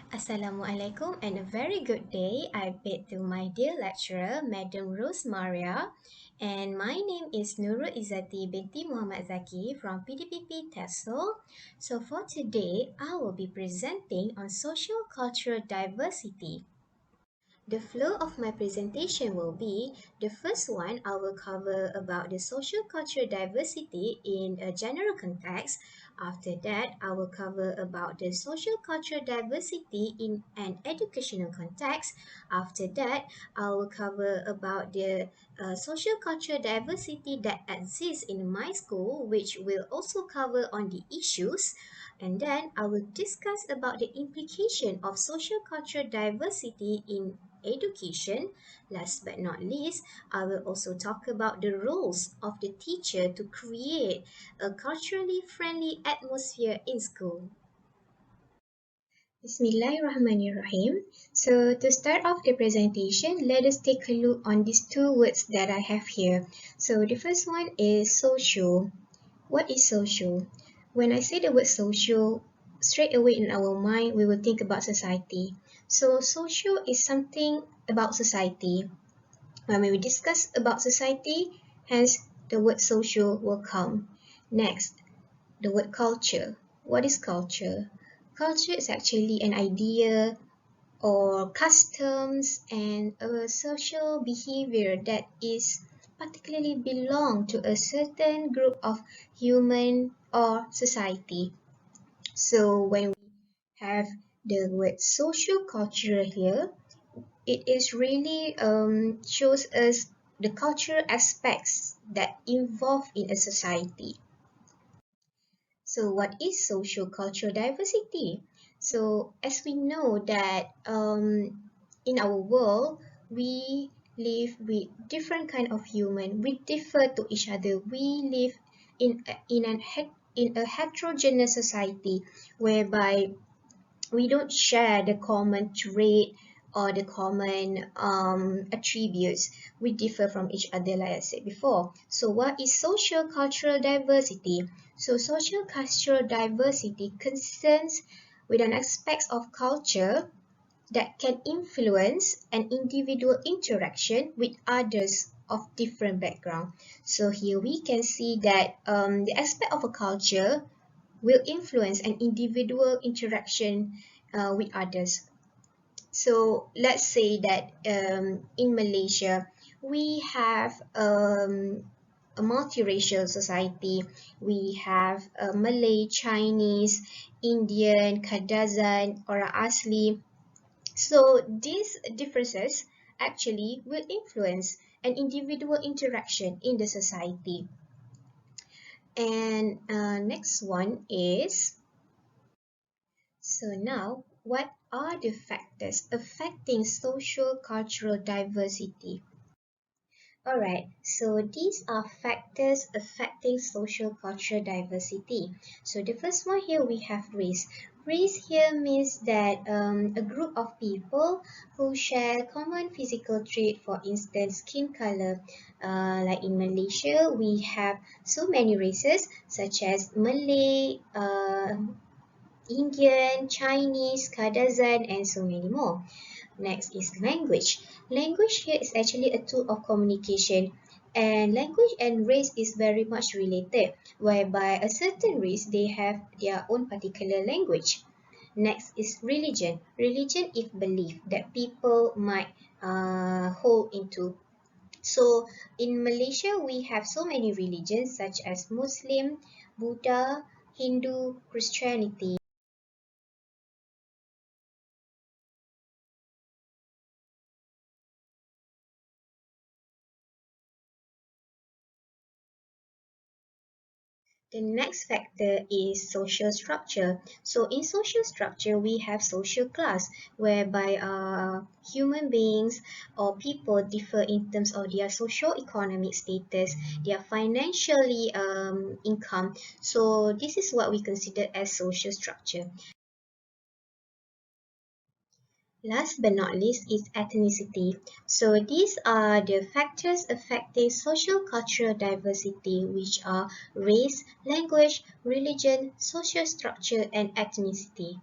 Assalamualaikum and a very good day. I bid to my dear lecturer, Madam Rose Maria, and my name is Nurul Izzati binti Muhammad Zaki from PDPP TESOL. So for today, I will be presenting on social cultural diversity. The flow of my presentation will be the first one, I will cover about the social cultural diversity in a general context. After that, I will cover about the social cultural diversity in an educational context. After that, I will cover about the social cultural diversity that exists in my school, which will also cover on the issues. And then I will discuss about the implication of social cultural diversity in education. Last but not least, I will also talk about the roles of the teacher to create a culturally friendly atmosphere in school. Bismillahirrahmanirrahim. So to start off the presentation, let us take a look on these two words that I have here. So the first one is social. What is social? When I say the word social, straight away in our mind, we will think about society. So social is something about society. When we discuss about society, hence the word social will come. Next, the word culture. What is culture? Culture is actually an idea or customs and a social behavior that is particularly belong to a certain group of human or society. So when we have the word social culture here, it is really shows us the cultural aspects that involve in a society. So what is social cultural diversity? So as we know that in our world, we live with different kind of human. We differ to each other. We live in a heterogeneous society whereby we don't share the common trait or the common attributes. We differ from each other, like I said before. So what is social cultural diversity? So social cultural diversity concerns with an aspect of culture that can influence an individual interaction with others of different background. So here we can see that the aspect of a culture will influence an individual interaction with others. So let's say that in Malaysia, we have a multiracial society. We have Malay, Chinese, Indian, Kadazan, Orang Asli. So these differences actually will influence an individual interaction in the society. And next one is, so now, what are the factors affecting social cultural diversity? Alright, so these are factors affecting social cultural diversity. So the first one here we have race. Race here means that a group of people who share common physical trait, for instance, skin color. Like in Malaysia, we have so many races such as Malay, Indian, Chinese, Kadazan, and so many more. Next is language. Language here is actually a tool of communication, and language and race is very much related, whereby a certain race, they have their own particular language. Next is religion. Religion is belief that people might hold into. So in Malaysia, we have so many religions such as Muslim, Buddha, Hindu, Christianity. The next factor is social structure. So in social structure, we have social class, whereby human beings or people differ in terms of their socio-economic status, their financially income. So this is what we consider as social structure. Last but not least is ethnicity. So these are the factors affecting social cultural diversity, which are race, language, religion, social structure, and ethnicity.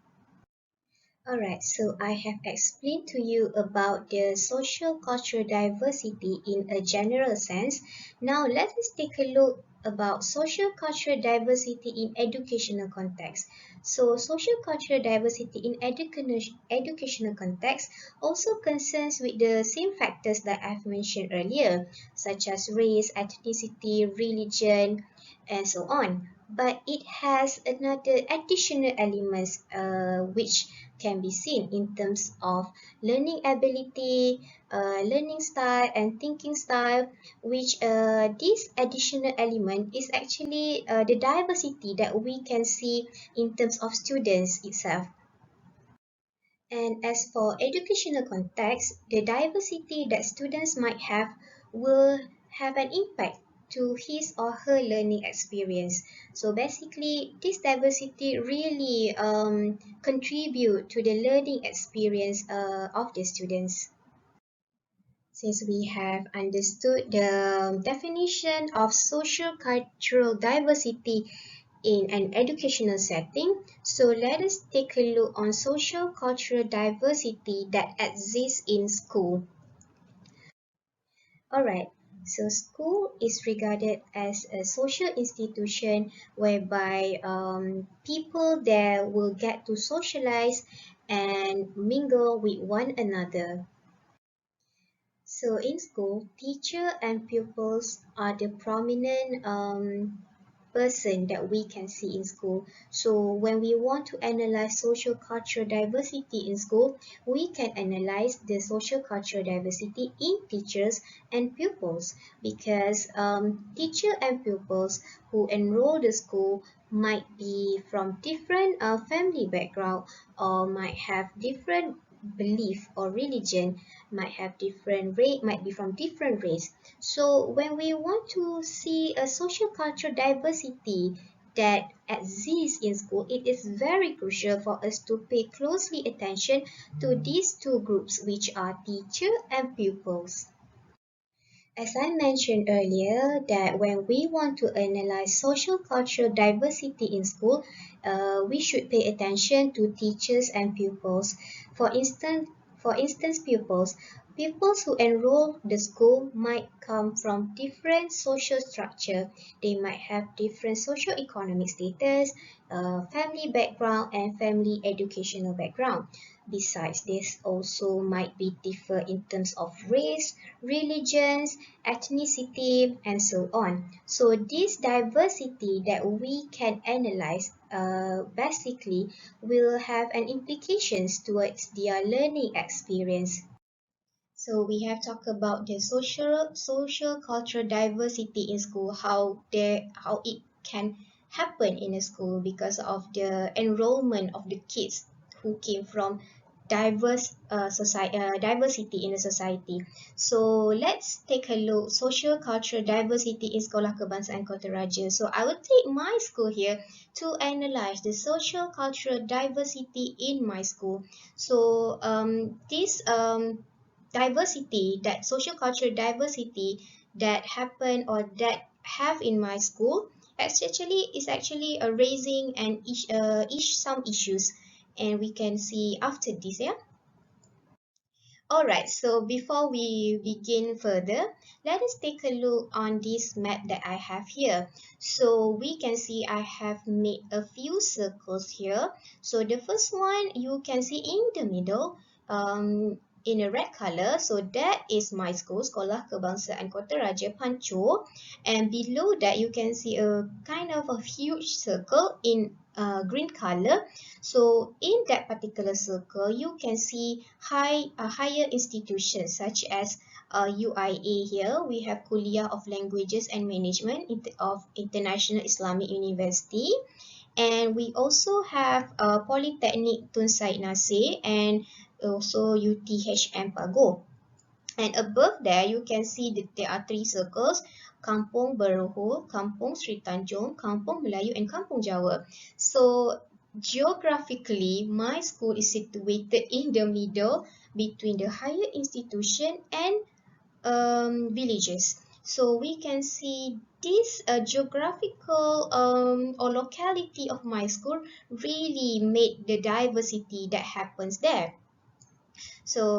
Alright, so I have explained to you about the social cultural diversity in a general sense. Now let us take a look about social cultural diversity in educational context. So social cultural diversity in educational context also concerns with the same factors that I've mentioned earlier, such as race, ethnicity, religion, and so on. But it has another additional elements which can be seen in terms of learning ability, learning style, and thinking style, which this additional element is actually the diversity that we can see in terms of students itself. And as for educational context, the diversity that students might have will have an impact to his or her learning experience. So basically, this diversity really contribute to the learning experience of the students. Since we have understood the definition of social cultural diversity in an educational setting, so let us take a look on social cultural diversity that exists in school. Alright, so school is regarded as a social institution whereby people there will get to socialize and mingle with one another. So in school, teacher and pupils are the prominent person that we can see in school. So when we want to analyze social cultural diversity in school, we can analyze the social cultural diversity in teachers and pupils because teacher and pupils who enroll the school might be from different family background or might have different belief or religion, might have different race, might be from different race. So when we want to see a social cultural diversity that exists in school, it is very crucial for us to pay closely attention to these two groups, which are teacher and pupils. As I mentioned earlier, that when we want to analyze social cultural diversity in school, we should pay attention to teachers and pupils. For instance, pupils who enroll the school might come from different social structure. They might have different socio-economic status, family background, and family educational background. Besides, this also might be differ in terms of race, religions, ethnicity, and so on. So this diversity that we can analyze basically will have an implications towards their learning experience. So we have talked about the social cultural diversity in school, how it can happen in a school because of the enrollment of the kids who came from diversity in the society. So let's take a look social cultural diversity in Sekolah Kebangsaan Kota Raja. So I will take my school here to analyze the social cultural diversity in my school. So this diversity, that social cultural diversity that happen or that have in my school is actually raising and some issues, and we can see after this, yeah. Alright, so before we begin further, let us take a look on this map that I have here. So we can see I have made a few circles here. So the first one you can see in the middle, in a red color. So that is my school, Sekolah Kebangsaan Kota Raja Pancho. And below that you can see a kind of a huge circle in green color. So in that particular circle, you can see higher institutions such as UIA here. We have Kuliah of Languages and Management of International Islamic University. And we also have Polytechnic Tun Said Nasir and also UTHM Pago. And above there, you can see that there are three circles: Kampung Berhol, Kampung Sri Tanjung, Kampung Melayu, and Kampung Jawa. So geographically, my school is situated in the middle between the higher institution and villages. So we can see this geographical or locality of my school really made the diversity that happens there. So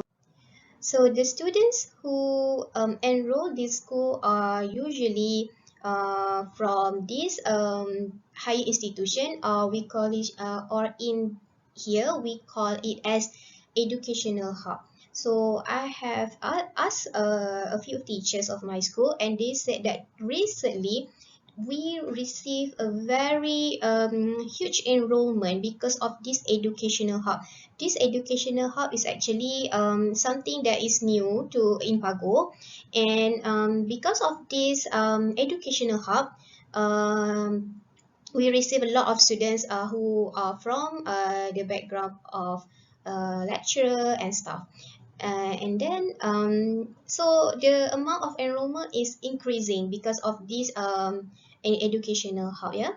so the students who enroll this school are usually from this higher institution, or we call it, or in here we call it as educational hub. So I have asked a few teachers of my school, and they said that recently we receive a very huge enrollment because of this educational hub. This educational hub is actually something that is new to in Pago, and because of this educational hub, we receive a lot of students who are from the background of lecturer and stuff. And then so the amount of enrollment is increasing because of this educational hub, yeah.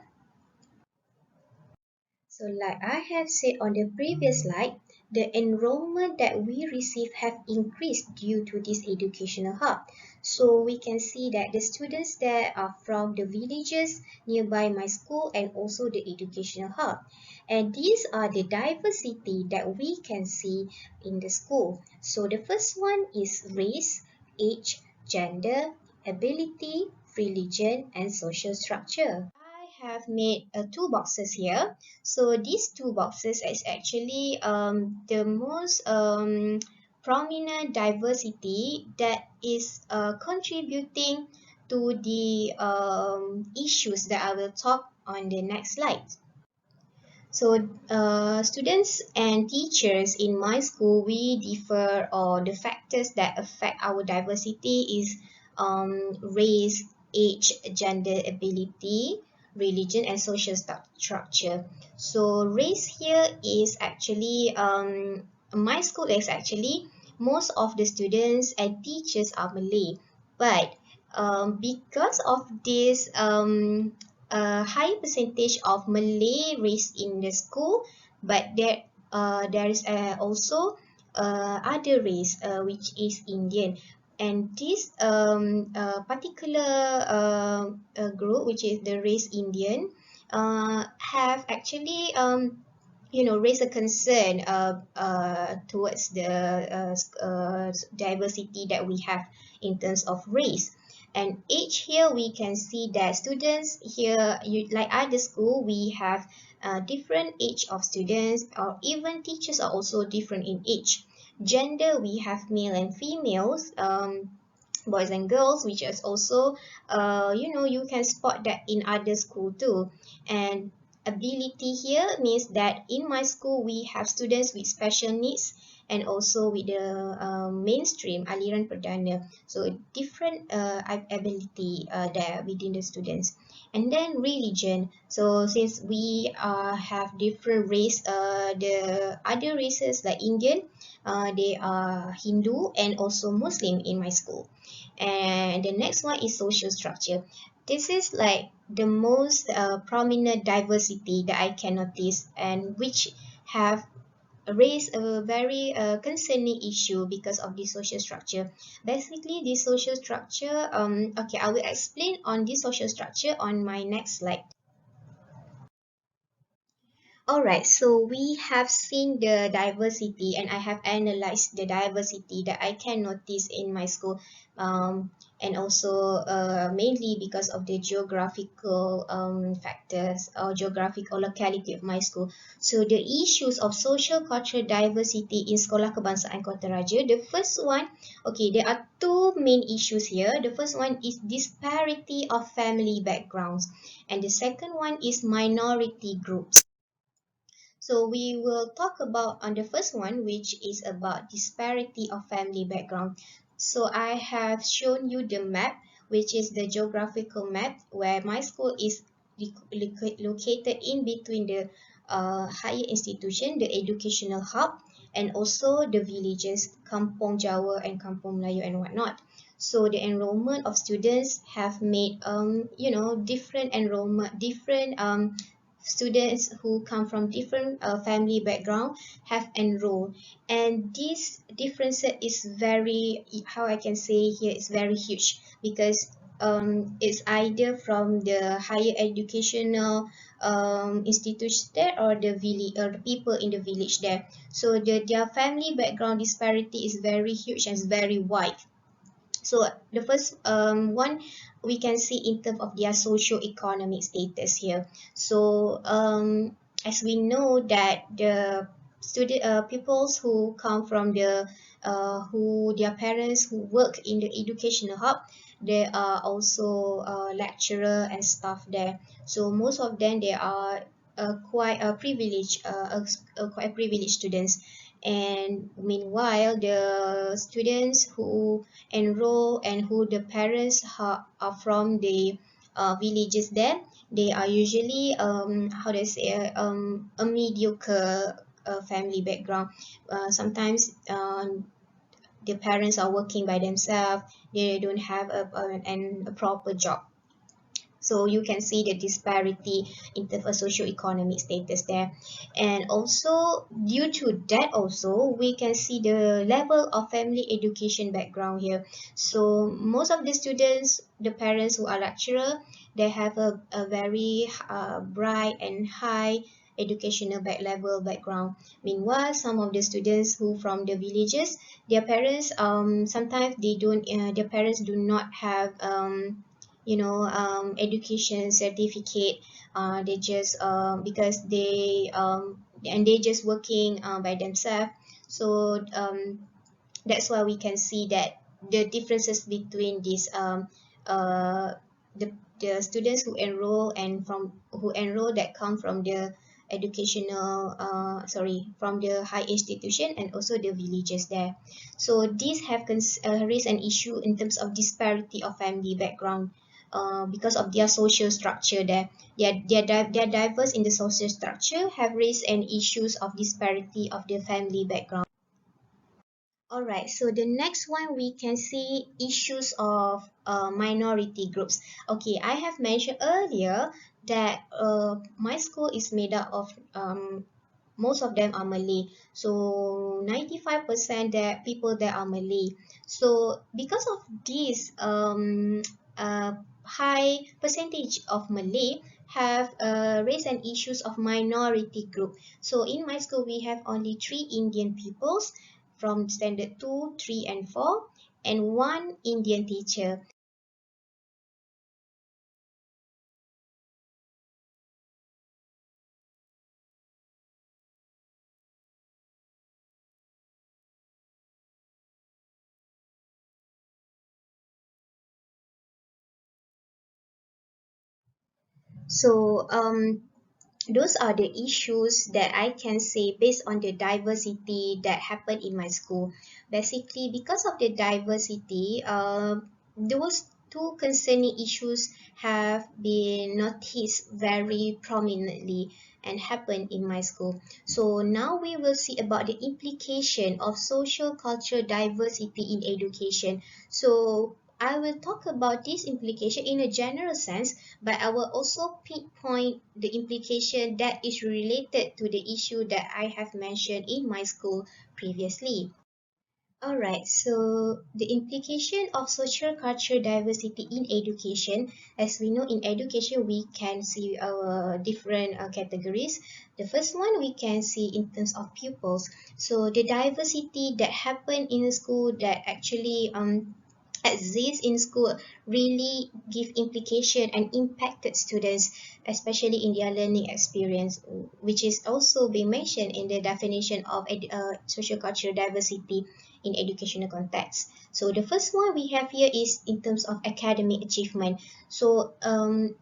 So like I have said on the previous slide, the enrollment that we receive have increased due to this educational hub. So we can see that the students that are from the villages nearby my school and also the educational hub. And these are the diversity that we can see in the school. So the first one is race, age, gender, ability, religion, and social structure. I have made two boxes here. So these two boxes is actually the most prominent diversity that is contributing to the issues that I will talk on the next slide. So students and teachers in my school, we differ, or the factors that affect our diversity is race, age, gender, ability, religion, and social structure. So race here is actually, my school is actually, most of the students and teachers are Malay. But because of this a high percentage of Malay race in the school, but there is also other race which is Indian, and this particular group, which is the race Indian, have actually raise a concern towards the diversity that we have in terms of race. And age here, we can see that students here, like other school, we have different age of students, or even teachers are also different in age. Gender, we have male and females, boys and girls, which is also you can spot that in other school too. And ability here means that in my school we have students with special needs, and also with the mainstream aliran perdana, so different ability there within the students. And then religion, so since we have different race, the other races like Indian, they are Hindu and also Muslim in my school. And the next one is social structure. This is like the most prominent diversity that I can notice, and which have raised a very concerning issue because of the social structure. Basically, the social structure, okay, I will explain on the social structure on my next slide. Alright, so we have seen the diversity, and I have analyzed the diversity that I can notice in my school, and also mainly because of the geographical factors, or geographic or locality of my school. So the issues of social cultural diversity in Sekolah Kebangsaan Kota Raja, the first one, okay, there are two main issues here. The first one is disparity of family backgrounds, and the second one is minority groups. So we will talk about on the first one, which is about disparity of family background. So I have shown you the map, which is the geographical map where my school is located in between the higher institution, the educational hub, and also the villages, Kampung Jawa and Kampung Melayu and whatnot. So the enrollment of students have made different enrollment, different students who come from different family background have enrolled, and this difference is very, how I can say here, is very huge, because it's either from the higher educational institution there, or the village, or the people in the village there. So their family background disparity is very huge and is very wide. So the first one we can see in terms of their socio-economic status here. So as we know that the student peoples who come from the who their parents who work in the educational hub, they are also lecturer and staff there. So most of them, they are quite a privileged quite privileged students. And meanwhile, the students who enroll and who the parents are from the villages there, they are usually how do I say, a mediocre family background. Sometimes the parents are working by themselves, they don't have a proper job. So you can see the disparity in terms of socio-economic status there. And also due to that also, we can see the level of family education background here. So most of the students, the parents who are lecturer, they have a very bright and high educational level background. Meanwhile, some of the students who from the villages, their parents sometimes they don't their parents do not have education certificate. They just because they just working by themselves. So that's why we can see that the differences between these uh, the, the students who enroll and from who enroll that come from the educational from the high institution and also the villages there. So these have raised an issue in terms of disparity of family background, because of their social structure there. They are diverse in the social structure, have raised an issues of disparity of the family background. All right, so the next one we can see issues of minority groups. Okay, I have mentioned earlier that my school is made up of most of them are Malay. So 95% that people there are Malay. So because of this high percentage of Malay have raised an issues of minority group. So in my school we have only 3 Indian peoples from standard 2, 3 and 4, and one Indian teacher. So those are the issues that I can say based on the diversity that happened in my school. Basically, because of the diversity, those two concerning issues have been noticed very prominently and happened in my school. So now we will see about the implication of social cultural diversity in education. So I will talk about this implication in a general sense, but I will also pinpoint the implication that is related to the issue that I have mentioned in my school previously. Alright, so the implication of social cultural diversity in education, as we know in education we can see our different categories. The first one we can see in terms of pupils. So the diversity that happen in the school that actually exist in school really give implication and impacted students, especially in their learning experience, which is also being mentioned in the definition of social cultural diversity in educational context. So the first one we have here is in terms of academic achievement. So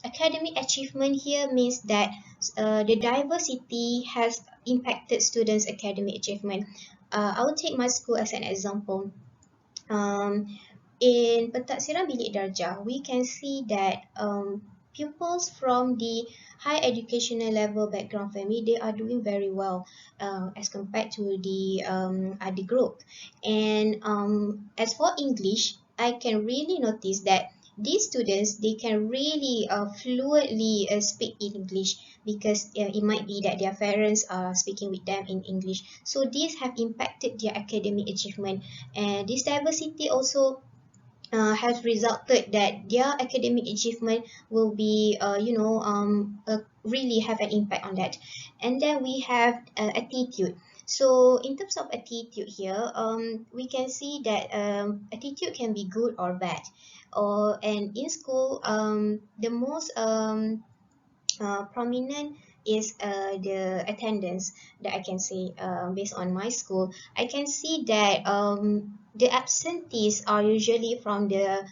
academic achievement here means that the diversity has impacted students' academic achievement. I will take my school as an example. Um, in Pentaksiran Bilik Darjah, we can see that pupils from the high educational level background family, they are doing very well as compared to the other group. And as for English, I can really notice that these students, they can really fluently speak in English, because it might be that their parents are speaking with them in English. So these have impacted their academic achievement, and this diversity also has resulted that their academic achievement will be really have an impact on that. And then we have attitude. So in terms of attitude here, we can see that attitude can be good or bad, or and in school, the most prominent is the attendance that I can say. Based on my school, I can see that the absentees are usually from the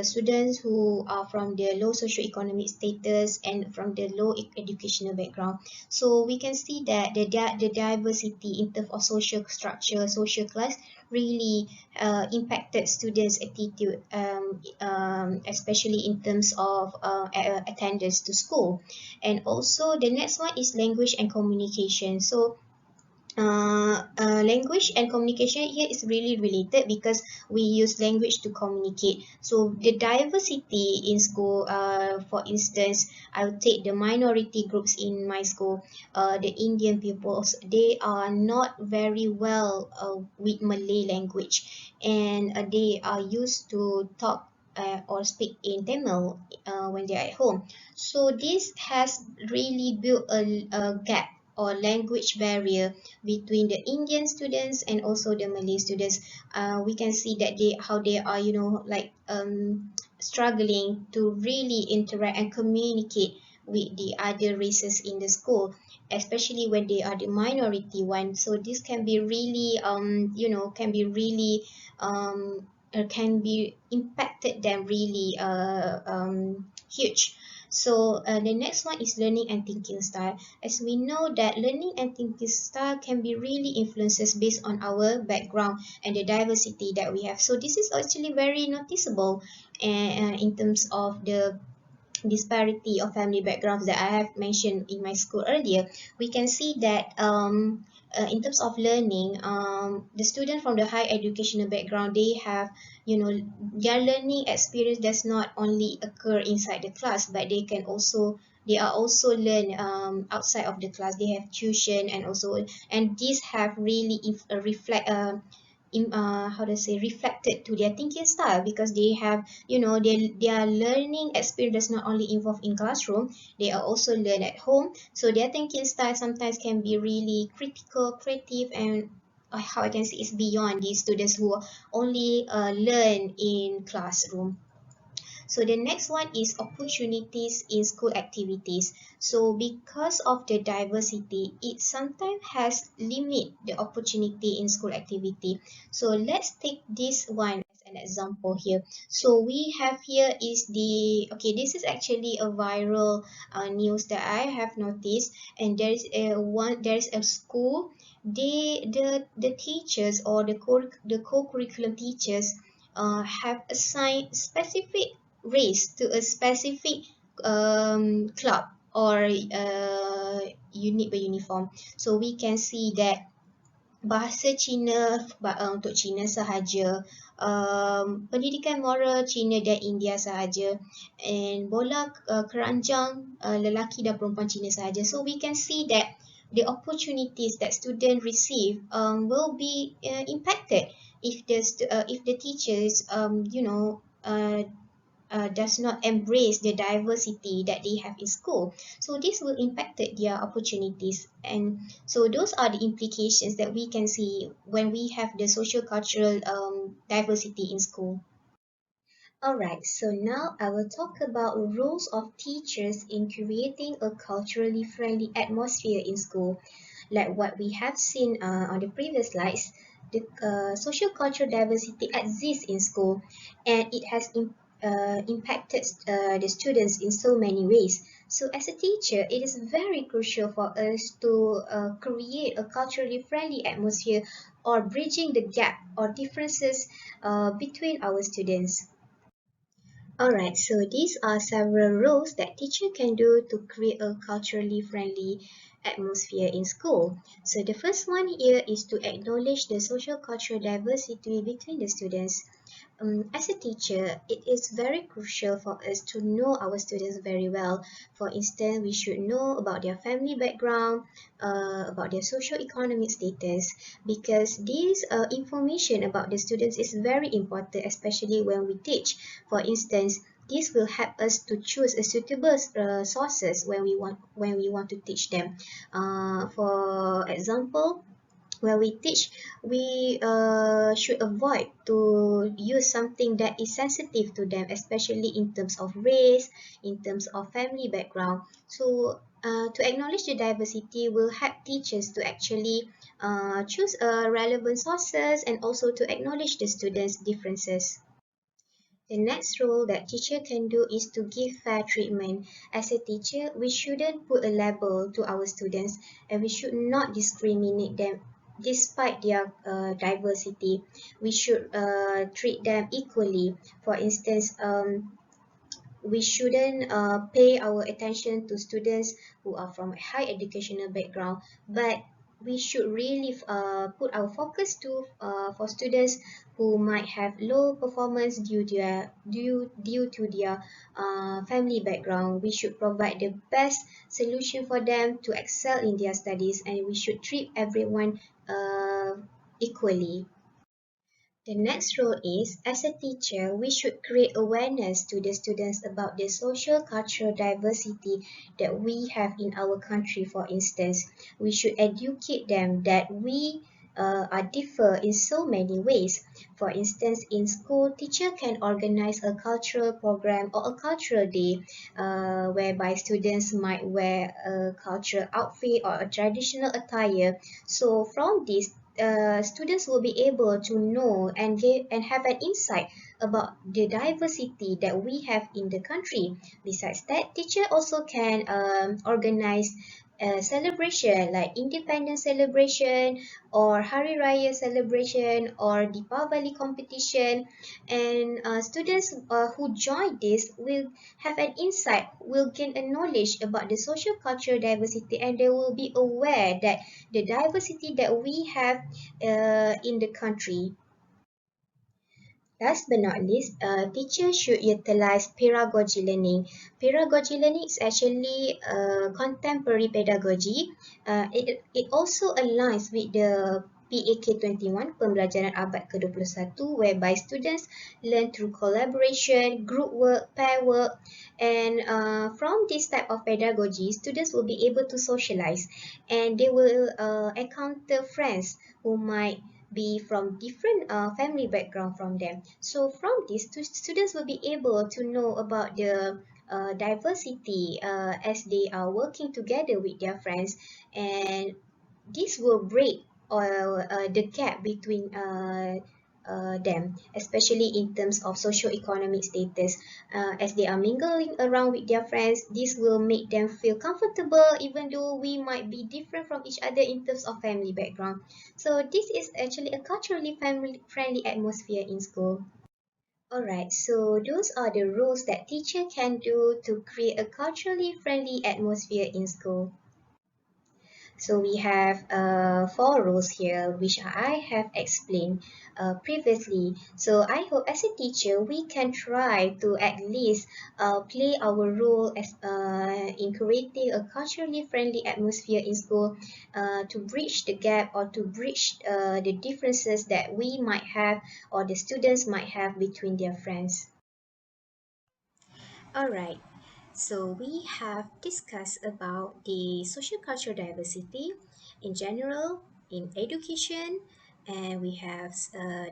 students who are from the low socioeconomic status and from the low educational background. So we can see that the diversity in terms of social structure, social class really impacted students' attitude, especially in terms of attendance to school. And also the next one is language and communication. So language and communication here is really related because we use language to communicate. So the diversity in school, for instance, I'll take the minority groups in my school, the Indian peoples, they are not very well with Malay language, and they are used to talk or speak in Tamil when they're at home. So this has really built a gap or language barrier between the Indian students and also the Malay students. We can see that how they are, like struggling to really interact and communicate with the other races in the school, especially when they are the minority one. So this can be really, can be impacted them really huge. So the next one is learning and thinking style. As we know that learning and thinking style can be really influences based on our background and the diversity that we have. So this is actually very noticeable in terms of the disparity of family backgrounds that I have mentioned in my school earlier. We can see that in terms of learning, the student from the high educational background, they have, their learning experience does not only occur inside the class, but they are also learn outside of the class. They have tuition and also, and these have really reflect how to say, reflected to their thinking style, because they have, their learning experience does not only involve in classroom, they are also learn at home. So their thinking style sometimes can be really critical, creative, and how I can say is beyond these students who only learn in classroom. So the next one is opportunities in school activities. So because of the diversity, it sometimes has limit the opportunity in school activity. So let's take this one as an example here. So we have here is okay, this is actually a viral news that I have noticed, and there's a school, the teachers or the co-curriculum teachers have assigned specific race to a specific club or unit beruniform. So we can see that bahasa Cina untuk Cina sahaja, pendidikan moral Cina dan India sahaja, and bola keranjang lelaki dan perempuan Cina sahaja. So we can see that the opportunities that students receive will be impacted if the teachers does not embrace the diversity that they have in school. So this will impact their opportunities. And so those are the implications that we can see when we have the social cultural diversity in school. Alright, so now I will talk about roles of teachers in creating a culturally friendly atmosphere in school. Like what we have seen on the previous slides, the social cultural diversity exists in school, and it has impacted the students in so many ways. So as a teacher, it is very crucial for us to create a culturally friendly atmosphere, or bridging the gap or differences between our students. Alright, so these are several roles that teacher can do to create a culturally friendly atmosphere in school. So the first one here is to acknowledge the social cultural diversity between the students. As a teacher, it is very crucial for us to know our students very well. For instance, we should know about their family background, about their socio-economic status, because this information about the students is very important, especially when we teach. For instance, this will help us to choose a suitable sources when we want to teach them. For example, when we teach, we should avoid to use something that is sensitive to them, especially in terms of race, in terms of family background. So to acknowledge the diversity will help teachers to actually choose relevant sources and also to acknowledge the students' differences. The next role that teacher can do is to give fair treatment. As a teacher, we shouldn't put a label to our students and we should not discriminate them despite their diversity. We should treat them equally. For instance, we shouldn't pay our attention to students who are from a high educational background, but we should really put our focus to for students who might have low performance due to their family background. We should provide the best solution for them to excel in their studies, and we should treat everyone equally. The next role is, as a teacher, we should create awareness to the students about the social cultural diversity that we have in our country. For instance, we should educate them that we are differ in so many ways. For instance, in school, teacher can organize a cultural program or a cultural day whereby students might wear a cultural outfit or a traditional attire. So from this, students will be able to know and get and have an insight about the diversity that we have in the country. Besides that, teacher also can organize a celebration like independence celebration or Hari Raya celebration or Deepavali competition, and students who join this will have an insight, will gain a knowledge about the social cultural diversity, and they will be aware that the diversity that we have in the country. Last but not least, teachers should utilize pedagogy learning. Pedagogy learning is actually contemporary pedagogy. It also aligns with the PAK 21, Pembelajaran Abad ke-21, whereby students learn through collaboration, group work, pair work, and from this type of pedagogy, students will be able to socialize and they will encounter friends who might be from different family background from them. So from this, students will be able to know about the diversity as they are working together with their friends, and this will break the gap between them, especially in terms of socio-economic status. As they are mingling around with their friends, this will make them feel comfortable even though we might be different from each other in terms of family background. So this is actually a culturally family friendly atmosphere in school. Alright, so those are the roles that teacher can do to create a culturally friendly atmosphere in school. So we have four rules here, which I have explained previously. So I hope as a teacher, we can try to at least play our role as in creating a culturally friendly atmosphere in school to bridge the gap or to bridge the differences that we might have or the students might have between their friends. Alright, so we have discussed about the social cultural diversity in general in education, and we have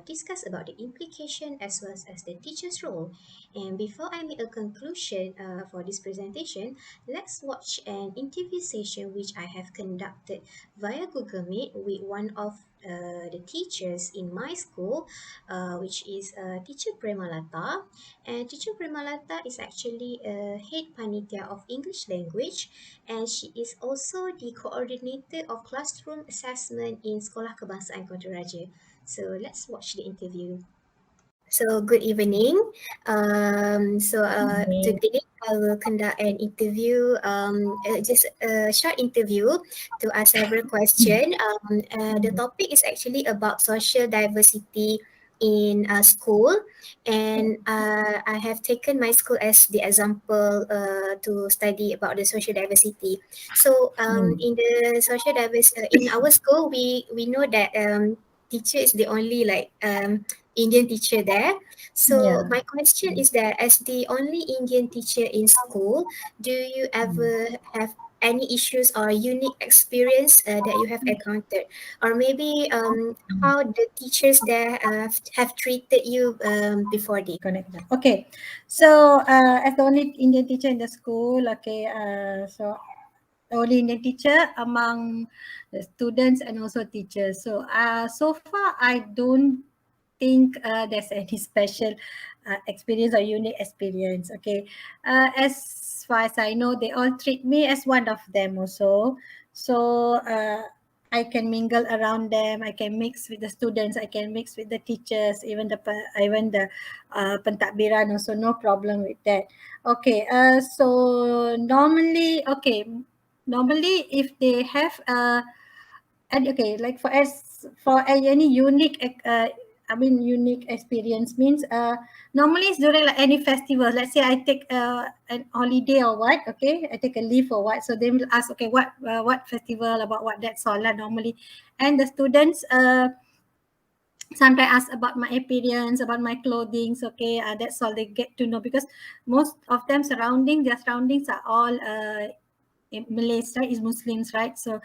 discussed about the implication as well as the teacher's role. And before I make a conclusion for this presentation, let's watch an interview session which I have conducted via Google Meet with one of the teachers in my school, which is teacher Premalata. And teacher Premalata is actually a head panitia of English language, and she is also the coordinator of classroom assessment in Sekolah Kebangsaan Kota Raja. So let's watch the interview. So good evening. Evening. Today I will conduct an interview, just a short interview to ask several questions. The topic is actually about social diversity in school, and I have taken my school as the example to study about the social diversity. So in the social diversity in our school, we know that teacher is the only like Indian teacher there. So Yeah. my question is that as the only Indian teacher in school, do you ever have any issues or unique experience that you have encountered, or maybe how the teachers there have treated you before this? Connect that. Okay. So as the only Indian teacher in the school, okay, so the only Indian teacher among the students and also teachers. So so far I don't think there's any special experience or unique experience. Okay. As far as I know, they all treat me as one of them also. So I can mingle around them. I can mix with the students. I can mix with the teachers, even the pentadbiran also. No problem with that. Okay. So normally if they have and okay, like for any unique unique experience means normally it's during like any festival. Let's say I take an holiday or what, okay, I take a leave or what, so they will ask, okay, what festival, about what, that's all lah normally. And the students sometimes ask about my appearance, about my clothing. Okay, that's all they get to know, because most of them their surroundings are all Malays, right? Is Muslims, right? So,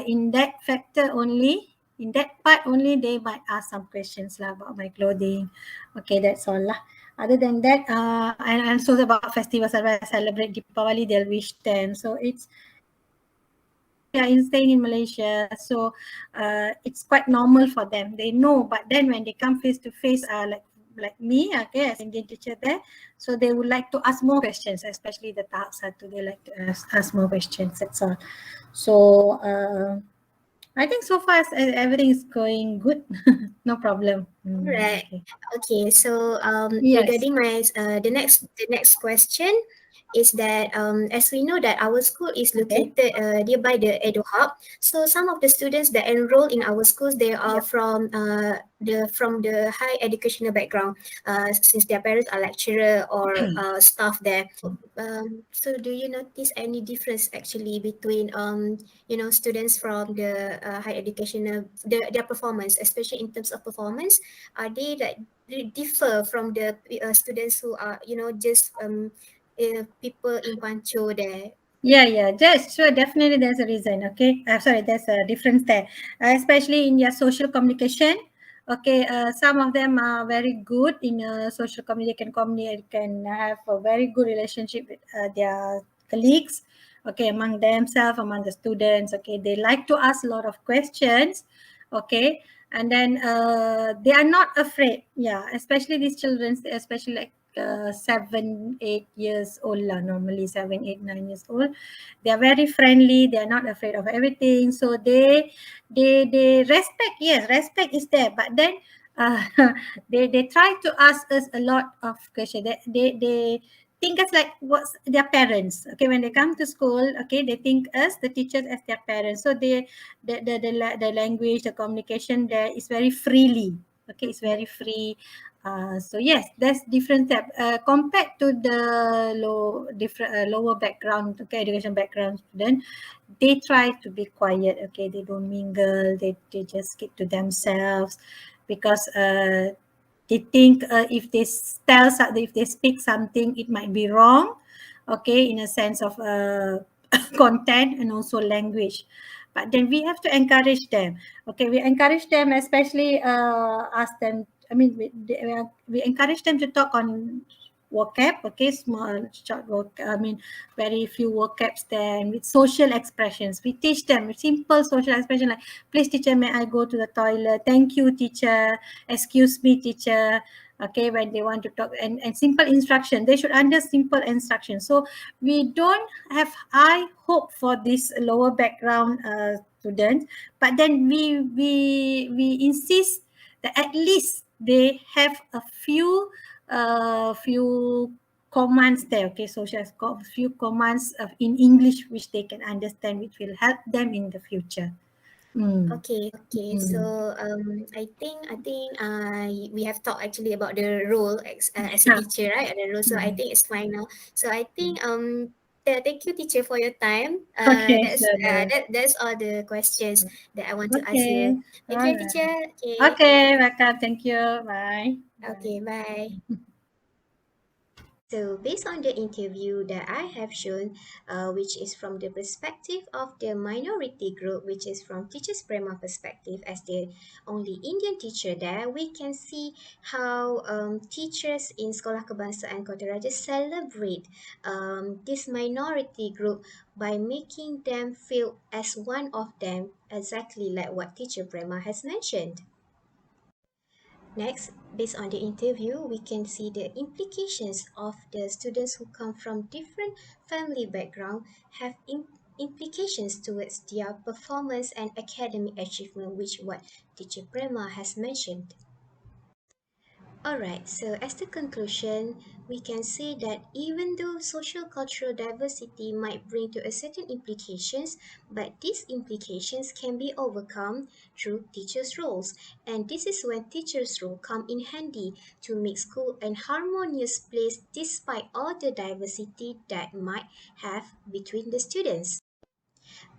in that factor only, in that part only, they might ask some questions lah about my clothing. Okay, that's all lah. Other than that, and also about festivals, when I celebrate Deepavali, they'll wish them. So we are staying in Malaysia, so it's quite normal for them. They know, but then when they come face to face, like me, okay, as Indian teacher there, so they would like to ask more questions, especially the Tahap Satu. They like to ask more questions. That's all. So I think so far everything is going good. No problem. Right. Okay. Okay. So Yes. regarding my the next question is that as we know that our school is Okay. located nearby the Edup. So some of the students that enroll in our schools, they are Yep. from the high educational background, since their parents are lecturer or staff there. So do you notice any difference actually between students from the high educational, their performance, especially in terms of performance? Are they like differ from the students who are just people in Pancho there? Yeah, just sure, definitely there's a reason. Okay, sorry, there's a difference there, especially in your social communication. Okay, some of them are very good in social communicate, can have a very good relationship with their colleagues. Okay, among themselves, among the students. Okay, they like to ask a lot of questions. Okay, and then they are not afraid. Yeah, especially these children, especially like 7, 8 years old lah, normally 7, 8, 9 years old. They are very friendly, they are not afraid of everything, so they respect. Yes, respect is there, but then uh, they try to ask us a lot of questions. They think us like what's their parents. Okay, when they come to school, okay, they think us the teachers as their parents, so the language, the communication there is very freely. Okay, it's very free. So yes, that's different step compared to the lower background, okay, education background student. They try to be quiet. Okay, they don't mingle. They just keep to themselves, because they think if they if they speak something, it might be wrong. Okay, in a sense of content and also language. But then we have to encourage them. Okay, we encourage them, especially ask them. I mean, we encourage them to talk on vocab. Okay, small short work. I mean, very few vocabs there, and with social expressions. We teach them simple social expression like, "Please, teacher, may I go to the toilet? Thank you, teacher. Excuse me, teacher." Okay, when they want to talk, and simple instruction, they should under simple instruction. So we don't have high hope for this lower background students, but then we insist that at least they have a few commands there. Okay, so she has got a few commands in English which they can understand, which will help them in the future. Mm. Okay. Mm. So I think we have talked actually about the role as a Yeah. teacher, right? The role. So I Mm. think it's fine now. So I think thank you, teacher, for your time. Okay, That's sure. that's all the questions that I want to ask Okay. you. Thank you, All right. teacher. Okay. Okay, welcome. Thank you. Bye. Bye. Okay. Bye. So, based on the interview that I have shown, which is from the perspective of the minority group, which is from Teachers Prema perspective, as the only Indian teacher there, we can see how teachers in Sekolah Kebangsaan Kota Raja celebrate this minority group by making them feel as one of them, exactly like what Teacher Prema has mentioned. Next, based on the interview, we can see the implications of the students who come from different family background have implications towards their performance and academic achievement, which what teacher Prema has mentioned. Alright, so as the conclusion, we can say that even though social cultural diversity might bring to a certain implications, but these implications can be overcome through teachers' roles. And this is when teachers' role come in handy to make school an harmonious place despite all the diversity that might have between the students.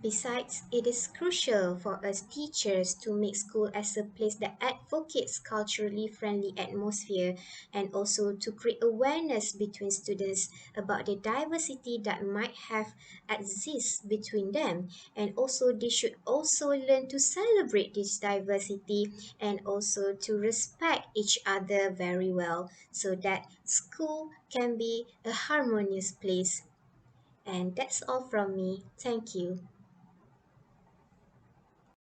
Besides, it is crucial for us teachers to make school as a place that advocates culturally friendly atmosphere and also to create awareness between students about the diversity that might have exist between them, and also they should also learn to celebrate this diversity and also to respect each other very well so that school can be a harmonious place. And that's all from me. Thank you.